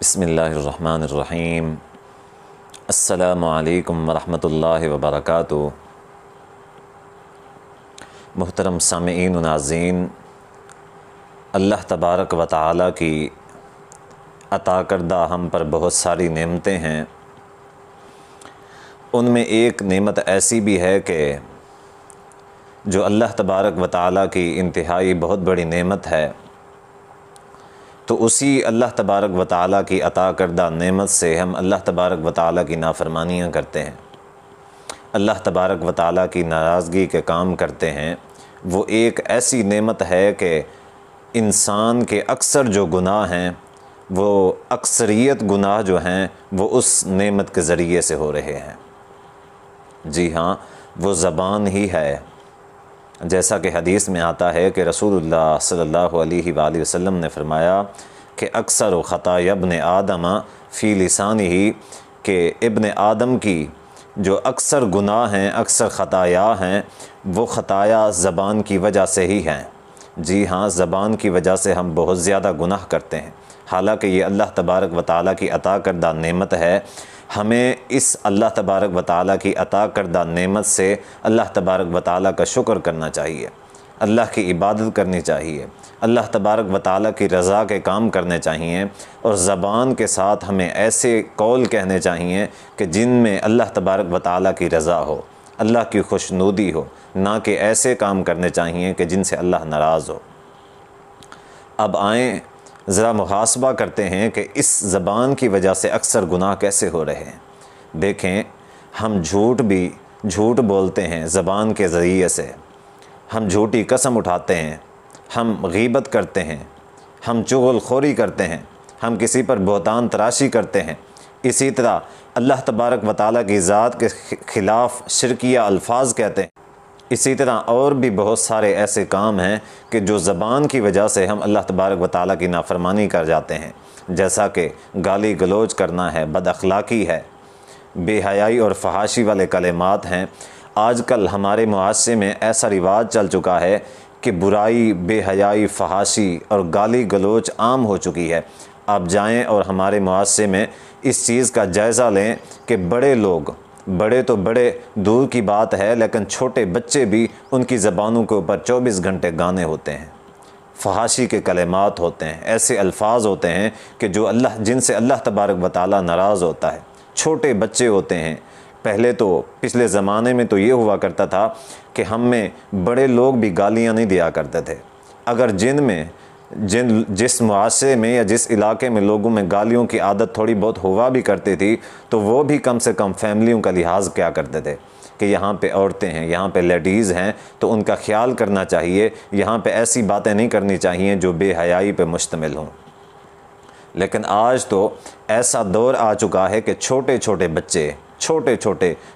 بسم اللہ الرحمن الرحیم۔ السلام علیکم ورحمۃ اللہ وبرکاتہ۔ محترم سامعین و ناظرین، اللہ تبارک و تعالیٰ کی عطا کردہ ہم پر بہت ساری نعمتیں ہیں۔ ان میں ایک نعمت ایسی بھی ہے کہ جو اللہ تبارک و تعالیٰ کی انتہائی بہت بڑی نعمت ہے، تو اسی اللہ تبارک و تعالیٰ کی عطا کردہ نعمت سے ہم اللہ تبارک و تعالیٰ کی نافرمانیاں کرتے ہیں، اللہ تبارک و تعالیٰ کی ناراضگی کے کام کرتے ہیں۔ وہ ایک ایسی نعمت ہے کہ انسان کے اکثر جو گناہ ہیں، وہ اکثریت گناہ جو ہیں وہ اس نعمت کے ذریعے سے ہو رہے ہیں۔ جی ہاں، وہ زبان ہی ہے۔ جیسا کہ حدیث میں آتا ہے کہ رسول اللہ صلی اللہ علیہ وآلہ وسلم نے فرمایا کہ اکثر خطایا ابن آدم فی لسانہ، کہ ابن آدم کی جو اکثر گناہ ہیں، اکثر خطایا ہیں، وہ خطایا زبان کی وجہ سے ہی ہیں۔ جی ہاں، زبان کی وجہ سے ہم بہت زیادہ گناہ کرتے ہیں، حالانکہ یہ اللہ تبارک و تعالیٰ کی عطا کردہ نعمت ہے۔ ہمیں اس اللہ تبارک و تعالیٰ کی عطا کردہ نعمت سے اللہ تبارک و تعالیٰ کا شکر کرنا چاہیے، اللہ کی عبادت کرنی چاہیے، اللہ تبارک و تعالیٰ کی رضا کے کام کرنے چاہیے، اور زبان کے ساتھ ہمیں ایسے قول کہنے چاہیے کہ جن میں اللہ تبارک و تعالیٰ کی رضا ہو، اللہ کی خوشنودی ہو، نہ کہ ایسے کام کرنے چاہیے کہ جن سے اللہ ناراض ہو۔ اب آئیں ذرا محاسبہ کرتے ہیں کہ اس زبان کی وجہ سے اکثر گناہ کیسے ہو رہے ہیں۔ دیکھیں، ہم جھوٹ بولتے ہیں زبان کے ذریعے سے، ہم جھوٹی قسم اٹھاتے ہیں، ہم غیبت کرتے ہیں، ہم چغل خوری کرتے ہیں، ہم کسی پر بہتان تراشی کرتے ہیں، اسی طرح اللہ تبارک و تعالیٰ کی ذات کے خلاف شرکیہ الفاظ کہتے ہیں۔ اسی طرح اور بھی بہت سارے ایسے کام ہیں کہ جو زبان کی وجہ سے ہم اللہ تبارک و تعالیٰ کی نافرمانی کر جاتے ہیں، جیسا کہ گالی گلوچ کرنا ہے، بد اخلاقی ہے، بے حیائی اور فحاشی والے کلمات ہیں۔ آج کل ہمارے معاشرے میں ایسا رواج چل چکا ہے کہ برائی، بے حیائی، فحاشی اور گالی گلوچ عام ہو چکی ہے۔ آپ جائیں اور ہمارے معاشرے میں اس چیز کا جائزہ لیں کہ بڑے تو بڑے دور کی بات ہے، لیکن چھوٹے بچے بھی ان کی زبانوں کے اوپر 24 گھنٹے گانے ہوتے ہیں، فحاشی کے کلمات ہوتے ہیں، ایسے الفاظ ہوتے ہیں کہ جن سے اللہ تبارک و تعالیٰ ناراض ہوتا ہے۔ چھوٹے بچے ہوتے ہیں۔ پچھلے زمانے میں تو یہ ہوا کرتا تھا کہ ہم میں بڑے لوگ بھی گالیاں نہیں دیا کرتے تھے۔ اگر جس معاشرے میں یا جس علاقے میں لوگوں میں گالیوں کی عادت تھوڑی بہت ہوا بھی کرتی تھی، تو وہ بھی کم سے کم فیملیوں کا لحاظ کیا کرتے تھے کہ یہاں پہ عورتیں ہیں، یہاں پہ لیڈیز ہیں، تو ان کا خیال کرنا چاہیے، یہاں پہ ایسی باتیں نہیں کرنی چاہیے جو بے حیائی پہ مشتمل ہوں۔ لیکن آج تو ایسا دور آ چکا ہے کہ چھوٹے بچے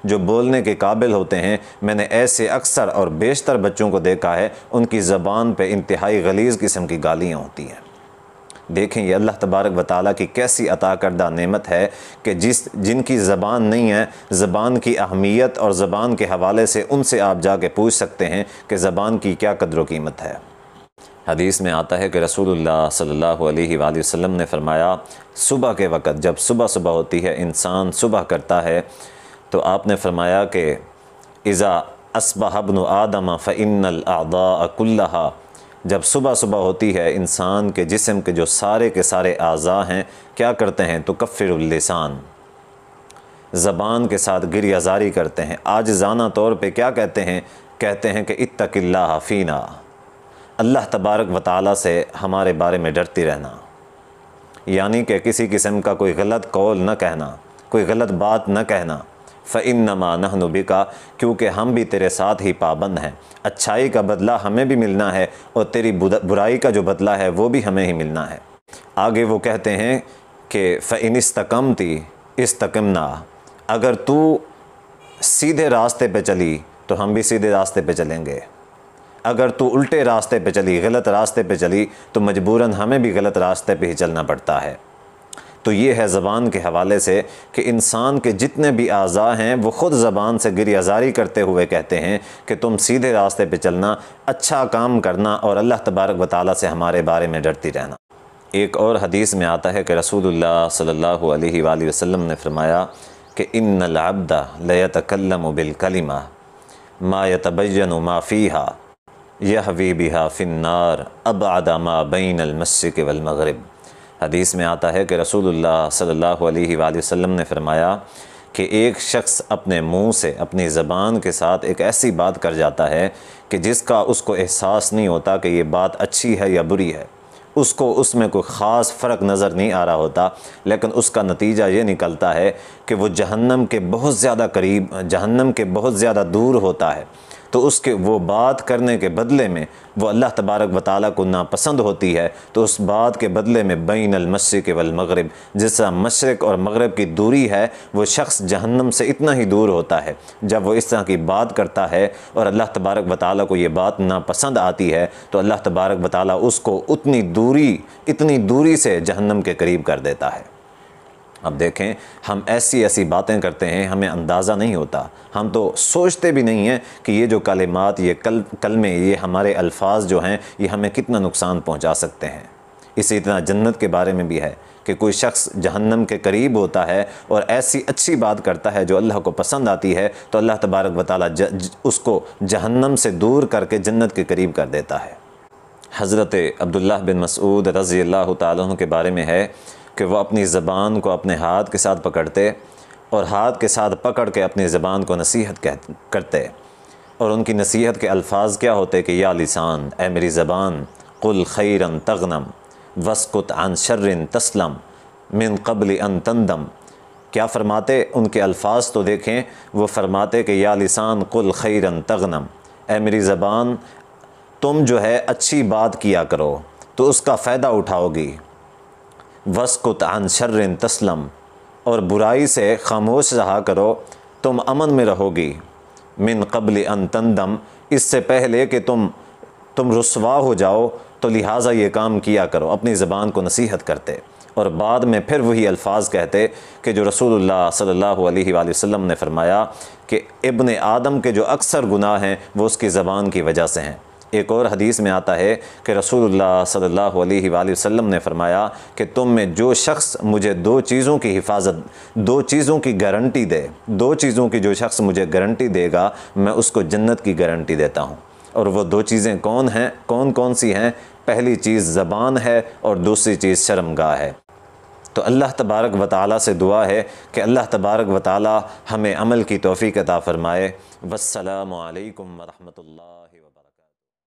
جو بولنے کے قابل ہوتے ہیں، میں نے ایسے اکثر اور بیشتر بچوں کو دیکھا ہے، ان کی زبان پہ انتہائی غلیظ قسم کی گالیاں ہوتی ہیں۔ دیکھیں، یہ اللہ تبارک و تعالیٰ کی کیسی عطا کردہ نعمت ہے کہ جن کی زبان نہیں ہے، زبان کی اہمیت اور زبان کے حوالے سے ان سے آپ جا کے پوچھ سکتے ہیں کہ زبان کی کیا قدر و قیمت ہے۔ حدیث میں آتا ہے کہ رسول اللہ صلی اللہ علیہ وآلہ وسلم نے فرمایا، صبح کے وقت جب صبح ہوتی ہے، انسان صبح کرتا ہے، تو آپ نے فرمایا کہ اذا اصبح ابن آدم فإن الأعضاء كلها، جب صبح ہوتی ہے، انسان کے جسم کے جو سارے کے سارے اعضاء ہیں کیا کرتے ہیں؟ تو کفر اللسان، زبان کے ساتھ گریہ زاری کرتے ہیں، عاجزانہ طور پہ کیا کہتے ہیں کہ اتق اللہ فینا، اللہ تبارک و تعالیٰ سے ہمارے بارے میں ڈرتی رہنا، یعنی کہ کسی قسم کا کوئی غلط قول نہ کہنا، کوئی غلط بات نہ کہنا۔ فإنما نحن بک، کیونکہ ہم بھی تیرے ساتھ ہی پابند ہیں، اچھائی کا بدلہ ہمیں بھی ملنا ہے، اور تیری برائی کا جو بدلہ ہے وہ بھی ہمیں ہی ملنا ہے۔ آگے وہ کہتے ہیں کہ فإن استقمت استقمنا، اگر تو سیدھے راستے پہ چلی تو ہم بھی سیدھے راستے پہ چلیں گے، اگر تو الٹے راستے پہ چلی، غلط راستے پہ چلی، تو مجبوراً ہمیں بھی غلط راستے پہ ہی چلنا پڑتا ہے۔ تو یہ ہے زبان کے حوالے سے کہ انسان کے جتنے بھی اعضاء ہیں وہ خود زبان سے گریہ زاری کرتے ہوئے کہتے ہیں کہ تم سیدھے راستے پہ چلنا، اچھا کام کرنا، اور اللہ تبارک و تعالیٰ سے ہمارے بارے میں ڈرتی رہنا۔ ایک اور حدیث میں آتا ہے کہ رسول اللہ صلی اللہ علیہ وآلہ وسلم نے فرمایا کہ ان العبد لیتکلم بالکلمہ ما یتبین ما فیہا یہوی بہا فی النار ابعد ما بین المشرق والمغرب۔ حدیث میں آتا ہے کہ رسول اللہ صلی اللہ علیہ وآلہ وسلم نے فرمایا کہ ایک شخص اپنے منہ سے اپنی زبان کے ساتھ ایک ایسی بات کر جاتا ہے کہ جس کا اس کو احساس نہیں ہوتا کہ یہ بات اچھی ہے یا بری ہے، اس میں کوئی خاص فرق نظر نہیں آ رہا ہوتا، لیکن اس کا نتیجہ یہ نکلتا ہے کہ وہ جہنم کے بہت زیادہ قریب، جہنم کے بہت زیادہ دور ہوتا ہے۔ تو اس کے وہ بات کرنے کے بدلے میں وہ اللہ تبارک و تعالیٰ کو ناپسند ہوتی ہے، تو اس بات کے بدلے میں بین المشرق والمغرب، جس طرح مشرق اور مغرب کی دوری ہے، وہ شخص جہنم سے اتنا ہی دور ہوتا ہے۔ جب وہ اس طرح کی بات کرتا ہے اور اللہ تبارک و تعالیٰ کو یہ بات ناپسند آتی ہے تو اللہ تبارک و تعالیٰ اس کو اتنی دوری سے جہنم کے قریب کر دیتا ہے۔ اب دیکھیں، ہم ایسی باتیں کرتے ہیں، ہمیں اندازہ نہیں ہوتا، ہم تو سوچتے بھی نہیں ہیں کہ یہ جو کلمات، یہ کلمے، یہ ہمارے الفاظ جو ہیں، یہ ہمیں کتنا نقصان پہنچا سکتے ہیں۔ اسی طرح جنت کے بارے میں بھی ہے کہ کوئی شخص جہنم کے قریب ہوتا ہے اور ایسی اچھی بات کرتا ہے جو اللہ کو پسند آتی ہے، تو اللہ تبارک و تعالیٰ اس کو جہنم سے دور کر کے جنت کے قریب کر دیتا ہے۔ حضرت عبداللہ بن مسعود رضی اللہ تعالیٰ عنہ کے بارے میں ہے کہ وہ اپنی زبان کو اپنے ہاتھ کے ساتھ پکڑتے اور ہاتھ کے ساتھ پکڑ کے اپنی زبان کو نصیحت کرتے، اور ان کی نصیحت کے الفاظ کیا ہوتے کہ یا لسان، اے میری زبان، قل خیرا تغنم واسکت عن شر تسلم من قبل ان تندم۔ کیا فرماتے؟ ان کے الفاظ تو دیکھیں، وہ فرماتے کہ یا لسان قل خیرا تغنم، اے میری زبان تم جو ہے اچھی بات کیا کرو تو اس کا فائدہ اٹھاؤ گی، واسکت عن شر تسلم، اور برائی سے خاموش رہا کرو تم امن میں رہو گی، من قبل ان تندم، اس سے پہلے کہ تم رسوا ہو جاؤ، تو لہٰذا یہ کام کیا کرو۔ اپنی زبان کو نصیحت کرتے اور بعد میں پھر وہی الفاظ کہتے کہ جو رسول اللہ صلی اللہ علیہ وآلہ وسلم نے فرمایا کہ ابن آدم کے جو اکثر گناہ ہیں وہ اس کی زبان کی وجہ سے ہیں۔ ایک اور حدیث میں آتا ہے کہ رسول اللہ صلی اللہ علیہ وآلہ وسلم نے فرمایا کہ تم میں جو شخص مجھے دو چیزوں کی حفاظت، دو چیزوں کی گارنٹی دے، دو چیزوں کی جو شخص مجھے گارنٹی دے گا، میں اس کو جنت کی گارنٹی دیتا ہوں۔ اور وہ دو چیزیں کون سی ہیں؟ پہلی چیز زبان ہے اور دوسری چیز شرمگاہ ہے۔ تو اللہ تبارک و تعالیٰ سے دعا ہے کہ اللہ تبارک و تعالیٰ ہمیں عمل کی توفیق عطا فرمائے۔ والسلام علیکم ورحمۃ اللہ۔